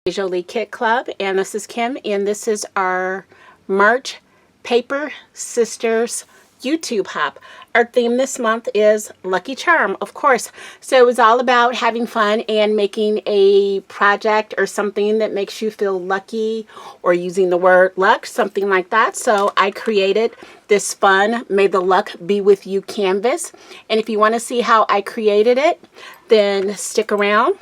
Tres Jolie Kit Club, and this is Kim, and this is our March Paper Sisters YouTube hop. Our theme this month is Lucky Charm, of course. So it was all about having fun and making a project or something that makes you feel lucky, or using the word luck, something like that. So I created this fun May the Luck Be With You canvas. And if you want to see how I created it, then stick around.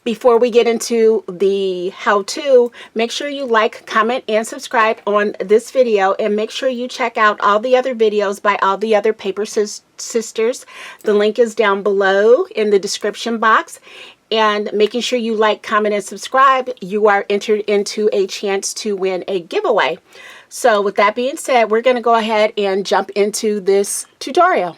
Before we get into the how-to, make sure you like, comment, and subscribe on this video, and make sure you check out all the other videos by all the other Paper Sisters. The link is down below in the description box. And making sure you like, comment, and subscribe, you are entered into a chance to win a giveaway. So with that being said, we're going to go ahead and jump into this tutorial.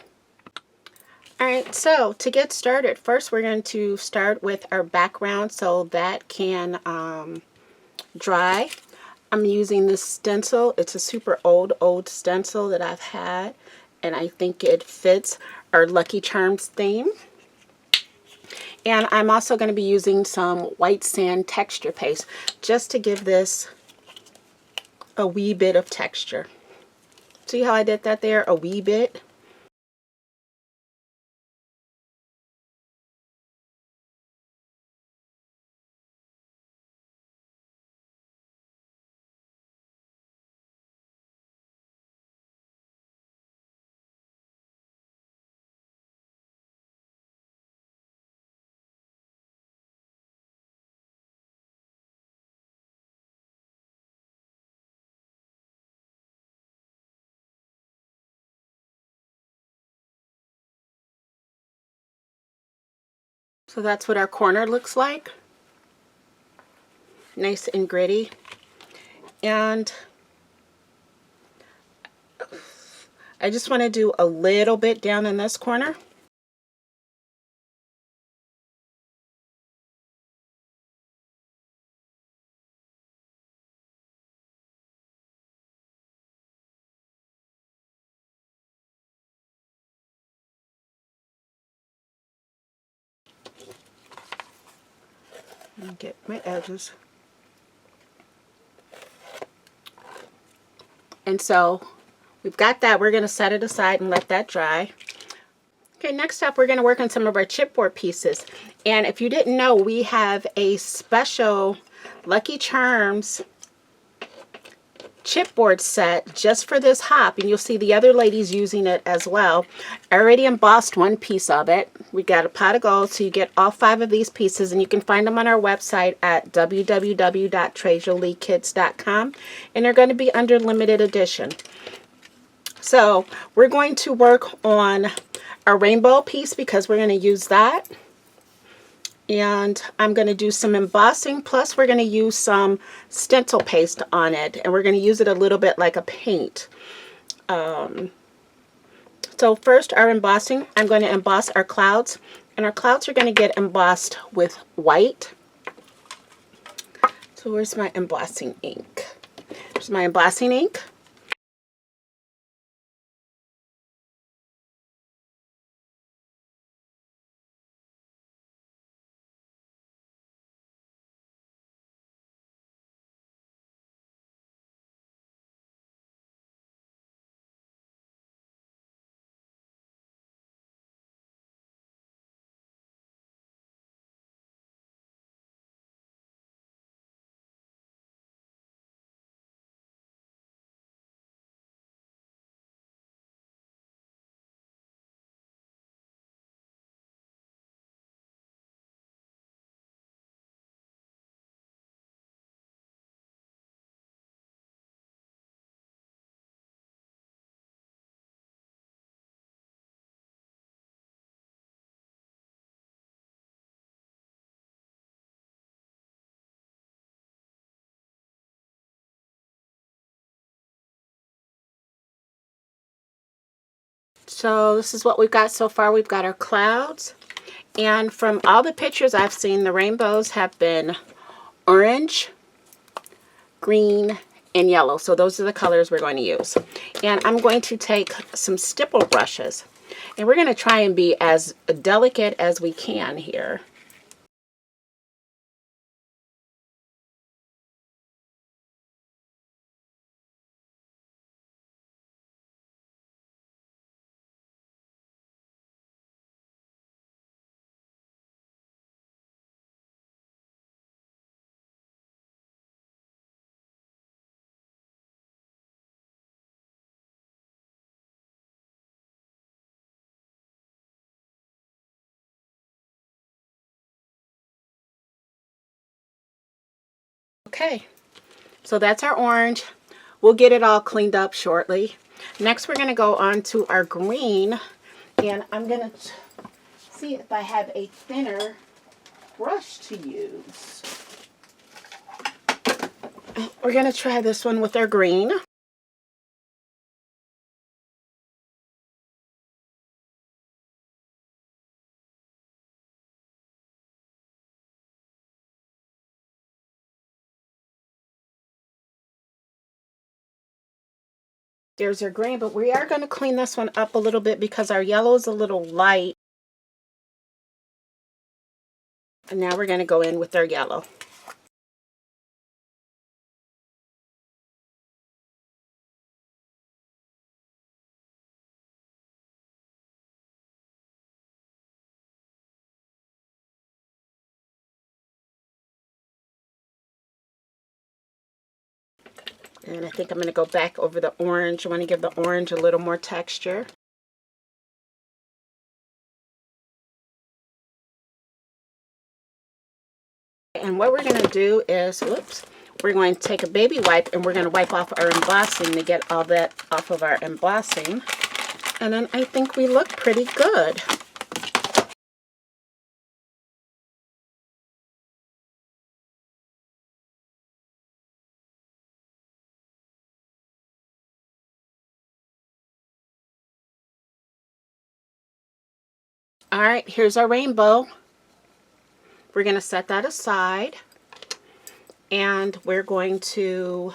Alright, so to get started, first we're going to start with our background so that can dry. I'm using this stencil. It's a super old stencil that I've had, and I think it fits our Lucky Charms theme. And I'm also going to be using some white sand texture paste just to give this a wee bit of texture. See how I did that there? A wee bit. So that's what our corner looks like. Nice and gritty. And I just want to do a little bit down in this corner. And get my edges. And so we've got that. We're going to set it aside and let that dry. Okay, next up we're going to work on some of our chipboard pieces. And if you didn't know, we have a special Lucky Charms chipboard set just for this hop, and you'll see the other ladies using it as well. I already embossed one piece of it. We got a pot of gold, so you get all 5 of these pieces, and you can find them on our website at www.tresjoliekits.com, and they're going to be under limited edition. So we're going to work on a rainbow piece because we're going to use that. And I'm going to do some embossing, plus we're going to use some stencil paste on it, and we're going to use it a little bit like a paint. So first, our embossing, I'm going to emboss our clouds, and our clouds are going to get embossed with white. So where's my embossing ink? Here's my embossing ink. So this is what we've got so far. We've got our clouds, and from all the pictures I've seen, the rainbows have been orange, green, and yellow. So those are the colors we're going to use. And I'm going to take some stipple brushes, and we're going to try and be as delicate as we can here. Okay, so that's our orange. We'll get it all cleaned up shortly. Next, we're going to go on to our green, and I'm going to see if I have a thinner brush to use. We're going to try this one with our green. There's our green, but we are going to clean this one up a little bit because our yellow is a little light. And now we're going to go in with our yellow. And I think I'm going to go back over the orange. I want to give the orange a little more texture. And what we're going to do is, whoops, we're going to take a baby wipe and we're going to wipe off our embossing to get all that off of our embossing. And then I think we look pretty good. All right, here's our rainbow. We're going to set that aside. And we're going to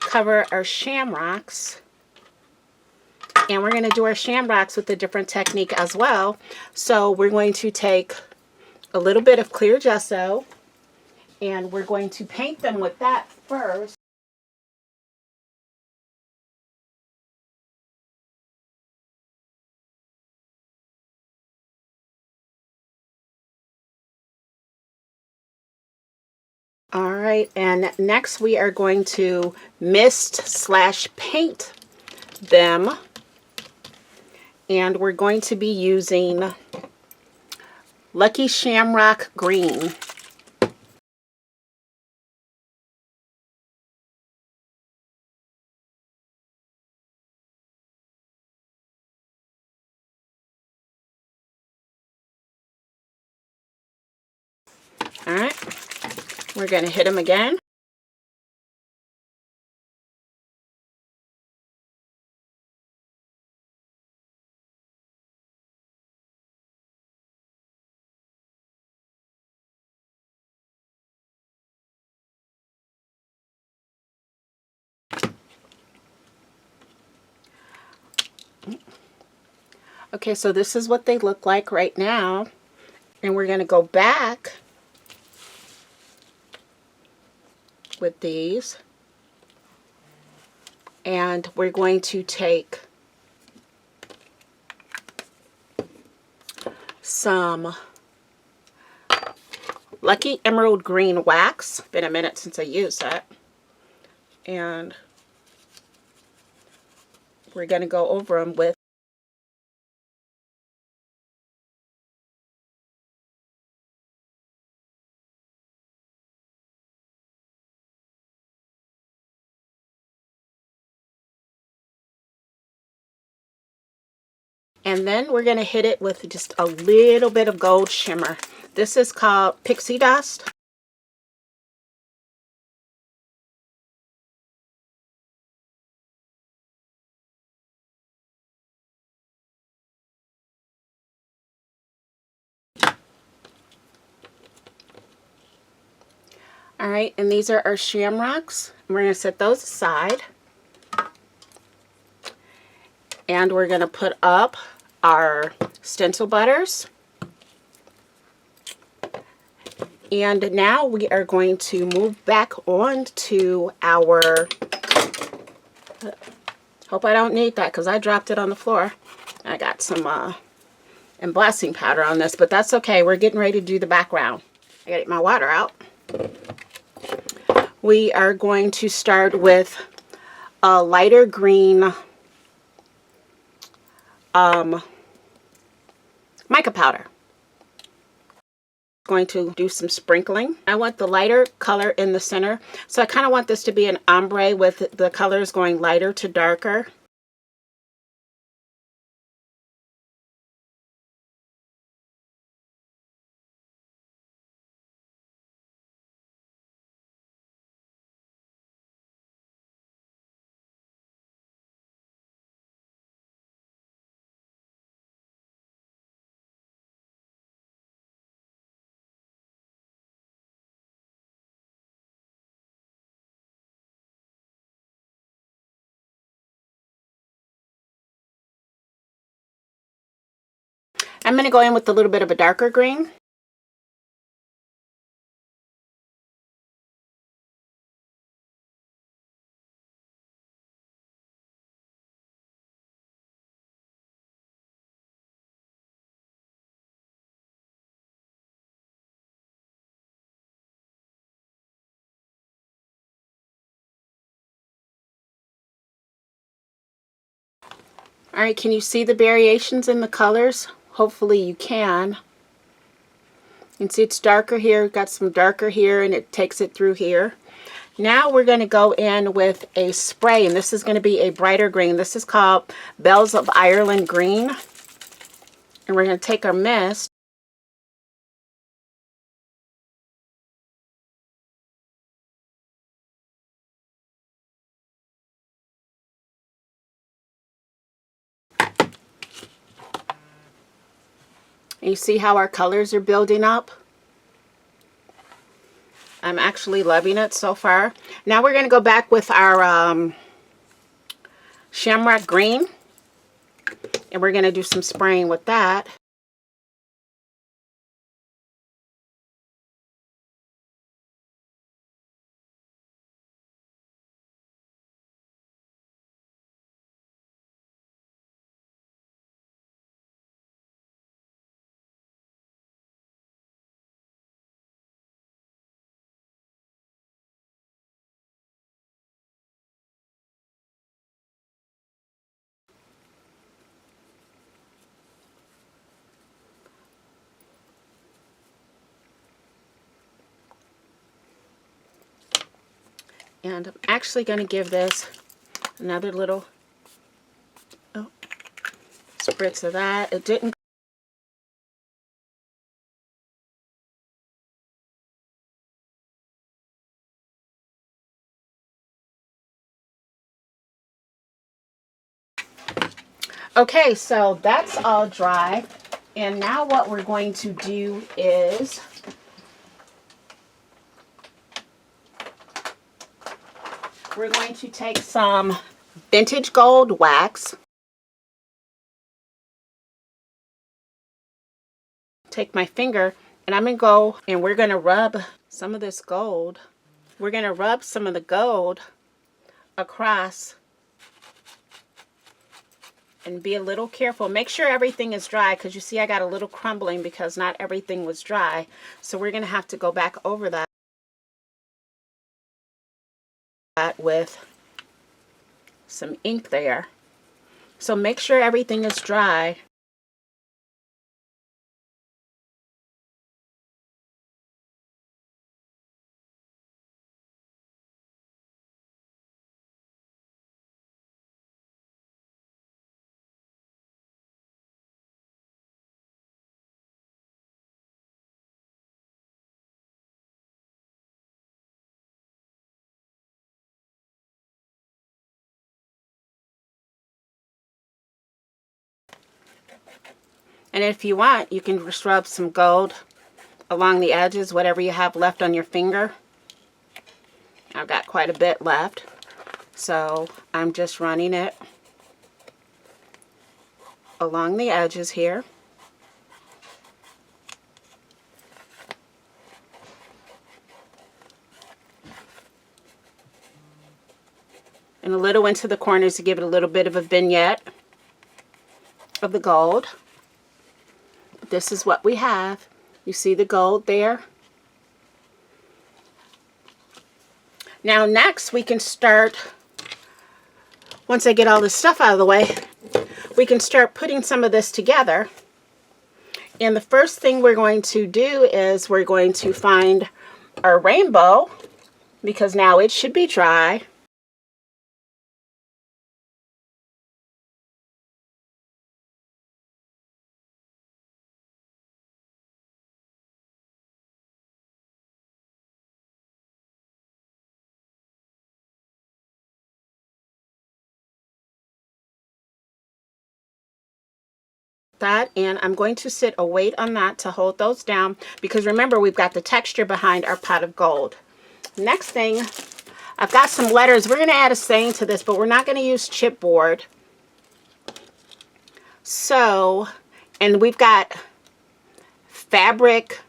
cover our shamrocks. And we're going to do our shamrocks with a different technique as well. So we're going to take a little bit of clear gesso and we're going to paint them with that first. All right, and next we are going to mist/paint them. And we're going to be using Lucky Shamrock Green. All right, we're going to hit them again. Okay, so this is what they look like right now. And we're going to go back with these. And we're going to take some Lucky Emerald Green wax. Been a minute since I used that. And we're going to go over them with and then we're going to hit it with just a little bit of gold shimmer. This is called Pixie Dust. All right, and these are our shamrocks. We're going to set those aside. And we're going to put up our stencil butters. And now we are going to move back on to our, hope I don't need that because I dropped it on the floor. I got some embossing powder on this, but that's okay. We're getting ready to do the background. I gotta get my water out. We are going to start with a lighter green mica powder. going to do some sprinkling. I want the lighter color in the center, so I kind of want this to be an ombre with the colors going lighter to darker. I'm going to go in with a little bit of a darker green. All right, can you see the variations in the colors? Hopefully you can. You can see it's darker here, got some darker here, and it takes it through here. Now we're going to go in with a spray, and this is going to be a brighter green. This is called Bells of Ireland Green. And we're going to take our mist. And you see how our colors are building up? I'm actually loving it so far. Now we're going to go back with our Shamrock Green. And we're going to do some spraying with that. And I'm actually going to give this another little spritz of that. It didn't. Okay, so that's all dry. And now what we're going to do is we're going to take some vintage gold wax. Take my finger and I'm going to go and we're going to rub some of this gold. We're going to rub some of the gold across and be a little careful. Make sure everything is dry because you see I got a little crumbling because not everything was dry. So we're going to have to go back over that with some ink there. So make sure everything is dry. And if you want, you can just rub some gold along the edges, whatever you have left on your finger. I've got quite a bit left, so I'm just running it along the edges here. And a little into the corners to give it a little bit of a vignette of the gold. This is what we have. You see the gold there? Now next we can start, once I get all this stuff out of the way, we can start putting some of this together. And the first thing we're going to do is we're going to find our rainbow, because now it should be dry. That, and I'm going to sit a weight on that to hold those down, because remember, we've got the texture behind our pot of gold. Next thing, I've got some letters. We're going to add a saying to this, but we're not going to use chipboard. So, and we've got fabric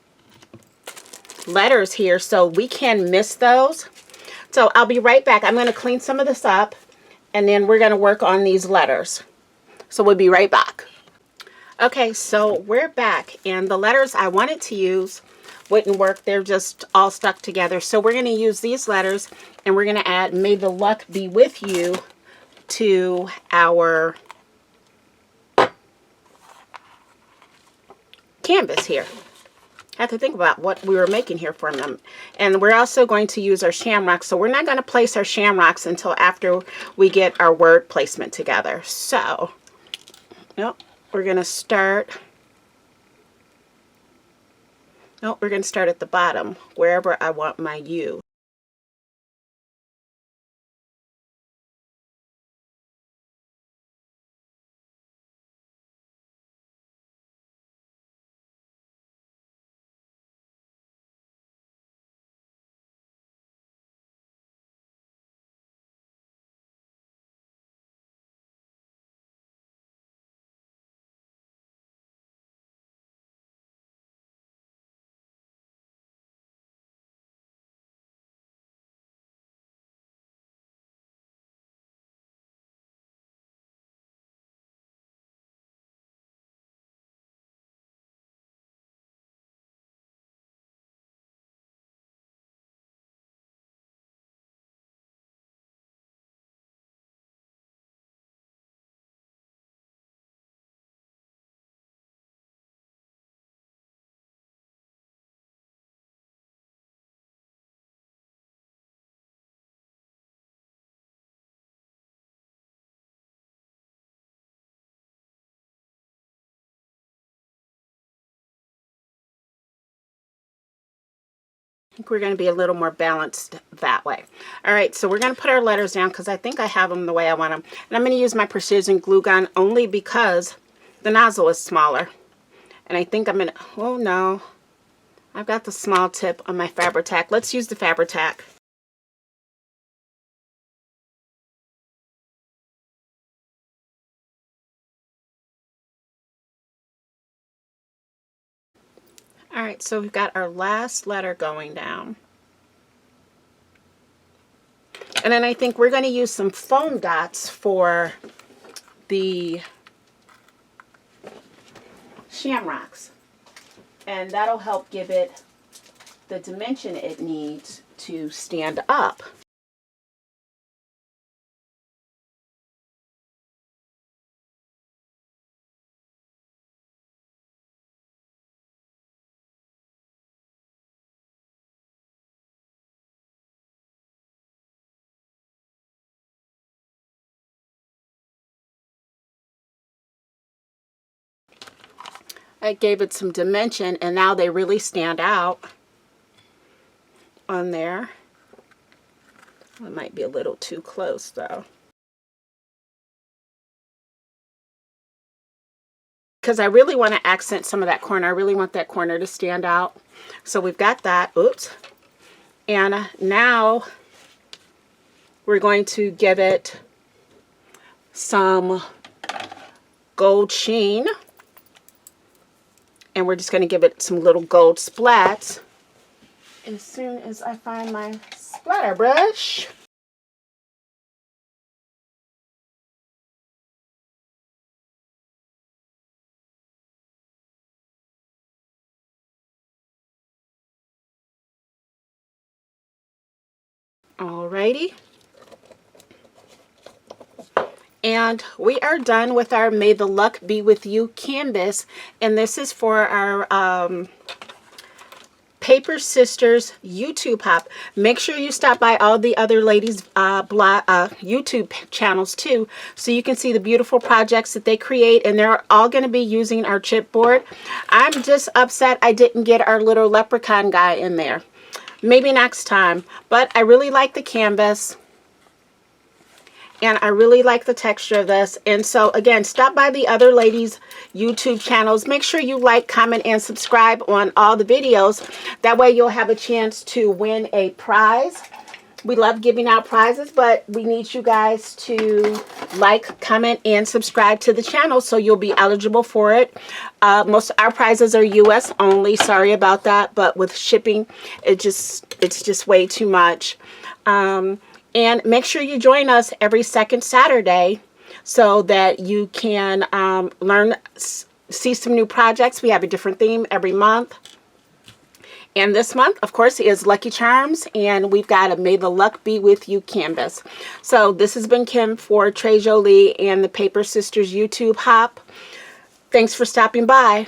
letters here, so we can miss those. So I'll be right back. I'm going to clean some of this up, and then we're going to work on these letters. So we'll be right back. Okay, so we're back, and the letters I wanted to use wouldn't work. They're just all stuck together. So we're going to use these letters, and we're going to add "May the luck be with you" to our canvas here. I have to think about what we were making here for them. And we're also going to use our shamrocks. So we're not going to place our shamrocks until after we get our word placement together. So, nope, we're going to start. Nope, we're going to start at the bottom, wherever I want my U. I think we're going to be a little more balanced that way. All right, so we're going to put our letters down because I think I have them the way I want them. And I'm going to use my precision glue gun only because the nozzle is smaller. And I think I'm going to, oh no, I've got the small tip on my Fabri-Tac. Let's use the Fabri-Tac. All right, so we've got our last letter going down. And then I think we're going to use some foam dots for the shamrocks. And that'll help give it the dimension it needs to stand up. I gave it some dimension, and now they really stand out on there. It might be a little too close though, because I really want to accent some of that corner. I really want that corner to stand out. So we've got that. Oops. And now we're going to give it some gold sheen. And we're just going to give it some little gold splats as soon as I find my splatter brush. Alrighty. And we are done with our May the Luck Be With You canvas. And this is for our Paper Sisters YouTube hop. Make sure you stop by all the other ladies' YouTube channels too, so you can see the beautiful projects that they create, and they're all going to be using our chipboard. I'm just upset I didn't get our little leprechaun guy in there. Maybe next time. But I really like the canvas. And I really like the texture of this. And so, again, stop by the other ladies' YouTube channels. Make sure you like, comment, and subscribe on all the videos. That way you'll have a chance to win a prize. We love giving out prizes, but we need you guys to like, comment, and subscribe to the channel so you'll be eligible for it. Most of our prizes are US only. Sorry about that, but with shipping, it's just way too much. And make sure you join us every second Saturday so that you can see some new projects. We have a different theme every month. And this month, of course, is Lucky Charms, and we've got a May the Luck Be With You canvas. So this has been Kim for Tres Jolie and the Paper Sisters YouTube hop. Thanks for stopping by.